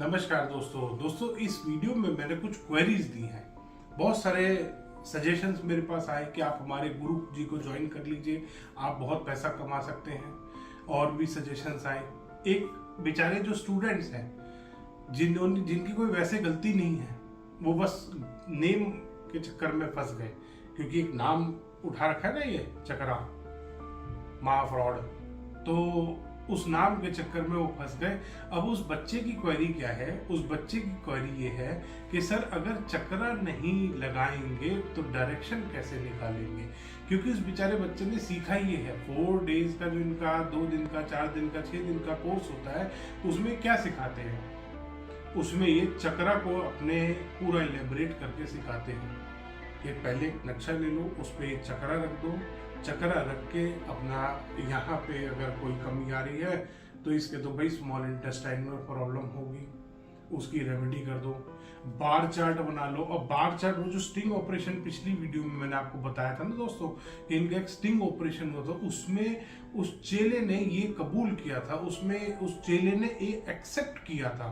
नमस्कार दोस्तों इस वीडियो में मैंने कुछ क्वेरीज दी हैं। बहुत सारे सजेशंस मेरे पास आए कि आप हमारे गुरु जी को ज्वाइन कर लीजिए, आप बहुत पैसा कमा सकते हैं। और भी सजेशंस आए। एक बेचारे जो स्टूडेंट्स हैं जिनकी कोई वैसे गलती नहीं है, वो बस नेम के चक्कर में फंस गए, क्योंकि एक नाम उठा रखा है ना, ये चकरा महा फ्रॉड, तो उस नाम के चक्कर में वो फंस गए। अब उस बच्चे की क्वेरी क्या है? उस बच्चे की क्वेरी ये है कि सर अगर चक्रा नहीं लगाएंगे तो डायरेक्शन कैसे निकालेंगे? क्योंकि उस बेचारे बच्चे ने सीखा ये है, 4 डेज का जो इनका 2 दिन का 4 दिन का 6 दिन का कोर्स होता है, उसमें क्या सिखाते हैं? उसमें ये चक्रा को अपने पूरा इलेबरेट करके सिखाते हैं कि पहले एक नक्शा ले लो, उस पर एक चक्रा रख दो, चक्रा रख के अपना यहाँ पे अगर कोई कमी आ रही है तो इसके तो भाई स्मॉल इंटेस्टाइन में प्रॉब्लम होगी, उसकी रेमेडी कर दो। बार चार्ट बना लो। और बार चार्ट, वो जो स्टिंग ऑपरेशन पिछली वीडियो में मैंने आपको बताया था ना दोस्तों कि इनका एक स्टिंग ऑपरेशन हुआ था, उसमें उस चेले ने ये कबूल किया था, उसमें उस चेले ने ये एक्सेप्ट किया था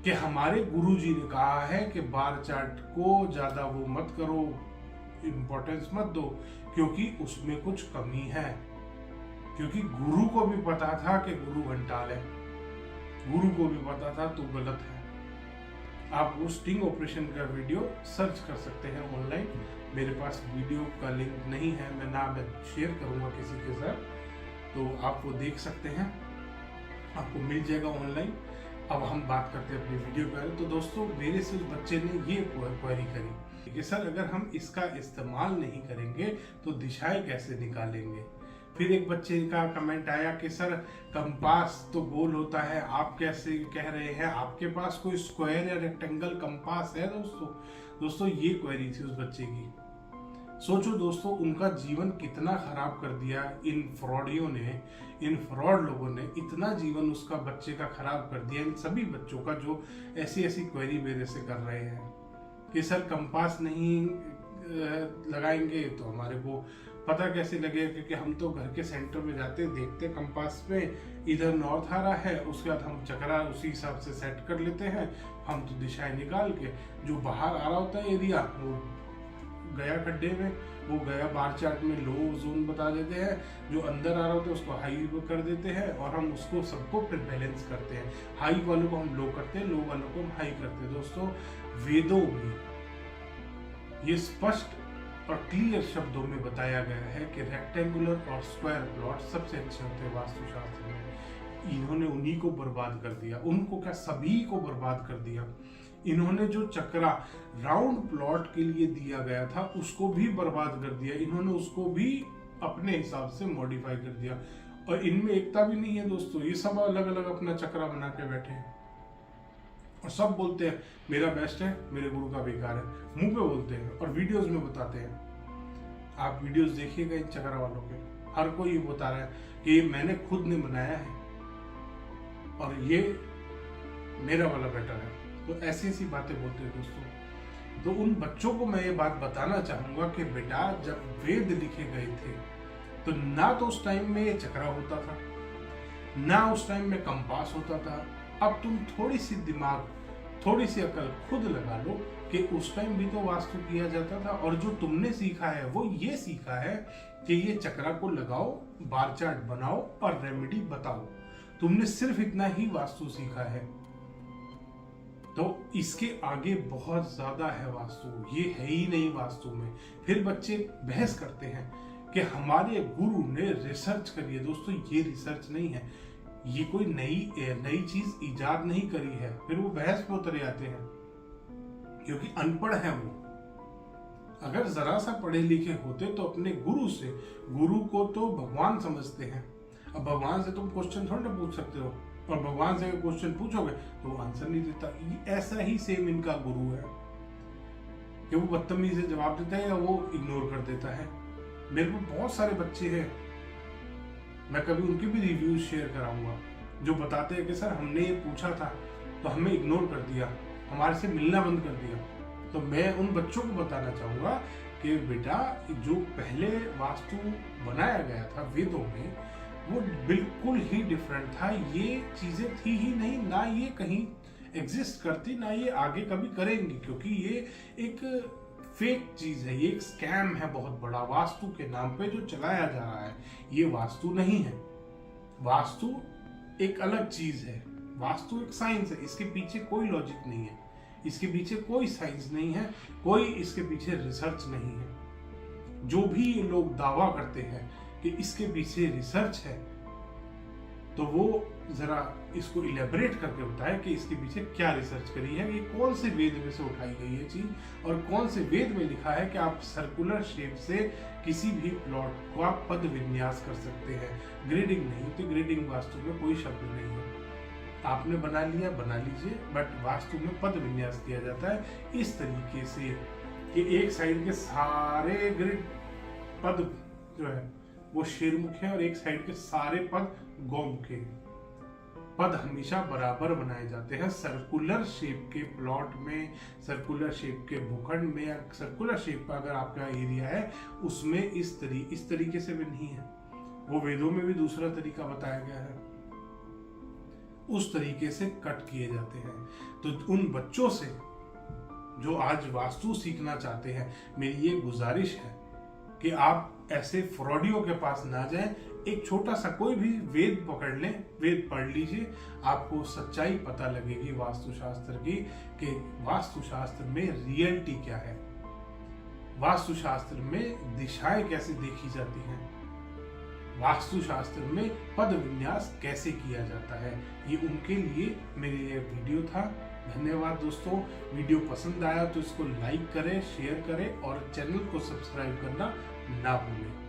कि हमारे गुरुजी ने कहा है कि बार चार्ट को ज्यादा वो मत करो, इंपॉर्टेंस मत दो, क्योंकि उसमें कुछ कमी है। क्योंकि गुरु को भी पता था कि गुरु घंटाल है, गुरु को भी पता था तो गलत है। आप वो स्टिंग ऑपरेशन का वीडियो सर्च कर सकते हैं ऑनलाइन। मेरे पास वीडियो का लिंक नहीं है, मैं शेयर करूंगा किसी के साथ, तो आप वो देख सकते हैं, आपको मिल जाएगा ऑनलाइन। अब हम बात करते हैं अपनी वीडियो पर। तो दोस्तों, मेरे से उस बच्चे ने ये क्वेरी करी कि सर अगर हम इसका इस्तेमाल नहीं करेंगे तो दिशाएं कैसे निकालेंगे? फिर एक बच्चे का कमेंट आया कि सर कंपास तो गोल होता है, आप कैसे कह रहे हैं? आपके पास कोई स्क्वायर या रेक्टेंगल कंपास है? दोस्तों ये क्वेरी थी उस बच्चे की। सोचो दोस्तों, उनका जीवन कितना खराब कर दिया इन फ्रॉडियों ने, इन फ्रॉड लोगों ने इतना जीवन उसका बच्चे का खराब कर दिया, इन सभी बच्चों का जो ऐसी ऐसी क्वेरी मेरे से कर रहे हैं कि सर कंपास नहीं लगाएंगे तो हमारे को पता कैसे लगेगा? क्योंकि हम तो घर के सेंटर में जाते देखते कंपास में इधर नॉर्थ आ रहा है, उसके बाद हम चक्रा उसी हिसाब से सेट कर लेते हैं। हम तो दिशाएं निकाल के, जो बाहर आ रहा होता है एरिया, वो गया खड्डे में, वो गया बार चार्ट में लो जोन बता देते हैं, जो अंदर आ रहा होता है उसको हाई कर देते हैं, और हम उसको सबको फिर बैलेंस करते हैं। हाई वालों को हम लो करते हैं, लो वालों को हम हाई करते हैं। दोस्तों, वेदों में ये स्पष्ट और क्लियर शब्दों में बताया गया है कि रेक्टेंगुलर और स्क्वायर प्लॉट सबसे अच्छे होते हैं वास्तुशास्त्र में। इन्होंने उन्हीं को बर्बाद कर दिया, उनको क्या सभी को बर्बाद कर दिया। इन्होंने जो चक्रा राउंड प्लॉट के लिए दिया गया था उसको भी बर्बाद कर दिया, इन्होंने उसको भी अपने हिसाब से मॉडिफाई कर दिया। और इनमें एकता भी नहीं है दोस्तों, ये सब अलग अलग अपना चक्रा बना के बैठे हैं और सब बोलते हैं मेरा बेस्ट है, मेरे गुरु का बेकार है, मुंह पे बोलते हैं और वीडियोस में बताते हैं। आप वीडियोस देखिएगा इन चक्रा वालों के, हर कोई ये बता रहा है कि ये मैंने खुद ने बनाया है और ये मेरा वाला बेटर है। तो ऐसी ऐसी बातें बोलते हैं दोस्तों। तो उन बच्चों को मैं ये बात बताना चाहूंगा कि बेटा, जब वेद लिखे गए थे तो ना तो उस टाइम में ये चक्रा होता था, ना उस टाइम में कंपास होता था। अब तुम थोड़ी सी दिमाग, थोड़ी सी अकल खुद लगा लो कि उस टाइम भी तो वास्तु किया जाता था, और जो तुमने सीखा है वो ये सीखा है कि ये चक्रा को लगाओ, बार चार्ट बनाओ और रेमेडी बताओ। तुमने सिर्फ इतना ही वास्तु सीखा है। तो इसके आगे बहुत ज्यादा है वास्तु, ये है ही नहीं वास्तु में। फिर बच्चे बहस करते हैं कि हमारे गुरु ने रिसर्च करी है। दोस्तों, ये रिसर्च नहीं है, ये कोई नई चीज इजाद नहीं करी है। फिर वो बहस पे उतर जाते हैं क्योंकि अनपढ़ है वो। अगर जरा सा पढ़े लिखे होते तो अपने गुरु को तो भगवान समझते हैं। अब भगवान से तुम क्वेश्चन थोड़ा ना पूछ सकते हो, और भगवान से क्वेश्चन पूछोगे तो वो आंसर नहीं देता। ऐसा ही सेम इनका गुरु है कि वो बदतमीजी से जवाब देता है या वो इग्नोर कर देता है। मेरे को बहुत सारे बच्चे हैं, मैं कभी उनके भी रिव्यूज शेयर कराऊंगा, जो बताते हैं कि सर हमने ये पूछा था तो हमें इग्नोर कर दिया, हमारे से मिलना बंद कर दिया। तो मैं उन बच्चों को बताना चाहूंगा कि बेटा, जो पहले वास्तु बनाया गया था वेदों में, वो बिल्कुल ही डिफरेंट था। ये चीजें थी ही नहीं, ना ये कहीं एग्जिस्ट करती, ना ये आगे कभी करेंगी, क्योंकि ये एक फेक चीज है, ये एक स्कैम है बहुत बड़ा वास्तु के नाम पे जो चलाया जा रहा है। ये वास्तु नहीं है, वास्तु एक अलग चीज है। वास्तु एक साइंस है, इसके पीछे कोई लॉजिक नहीं है, इसके पीछे कोई साइंस नहीं है, कोई इसके पीछे रिसर्च नहीं है। जो भी ये लोग दावा करते हैं कि इसके पीछे रिसर्च है, तो वो जरा इसको इलेबोरेट करके बताए कि इसके पीछे क्या रिसर्च करी है, ये कौन से वेद में से उठाई गई है चीज, और कौन से वेद में लिखा है कि आप सर्कुलर शेप से किसी भी प्लॉट को आप पद विन्यास कर सकते हैं। ग्रेडिंग नहीं, तो ग्रेडिंग वास्तु में कोई शब्द नहीं है। आपने बना लिया, बना लीजिए, बट वास्तु में पद विन्यास किया जाता है इस तरीके से कि एक साइड के सारे ग्रिड पद जो है वो शेरमुख है और एक साइड के सारे पद गौमुख है। पद हमेशा बराबर बनाए जाते हैं। सर्कुलर शेप के प्लॉट में, सर्कुलर शेप के भूखंड में, या सर्कुलर शेप का अगर आपका एरिया है उसमें इस तरीके से भी नहीं है। वो वेदों में भी दूसरा तरीका बताया गया है, उस तरीके से कट किए जाते हैं। तो उन बच्चों से जो आज वास्तु सीखना चाहते हैं, मेरी ये गुजारिश है कि आप ऐसे फ्रॉडियों के पास ना जाएं। एक छोटा सा कोई भी वेद पकड़ लें, वेद पढ़ लीजिए, आपको सच्चाई पता लगेगी वास्तुशास्त्र की कि वास्तुशास्त्र में रियलिटी क्या है, वास्तुशास्त्र में दिशाएं कैसे देखी जाती हैं, वास्तुशास्त्र में पद विन्यास कैसे किया जाता है। ये उनके लिए मेरे ये वीडियो था। धन्यवाद दोस्तों। वीडियो पसंद आया तो इसको लाइक करें, शेयर करें और चैनल को सब्सक्राइब करना ना भूलें।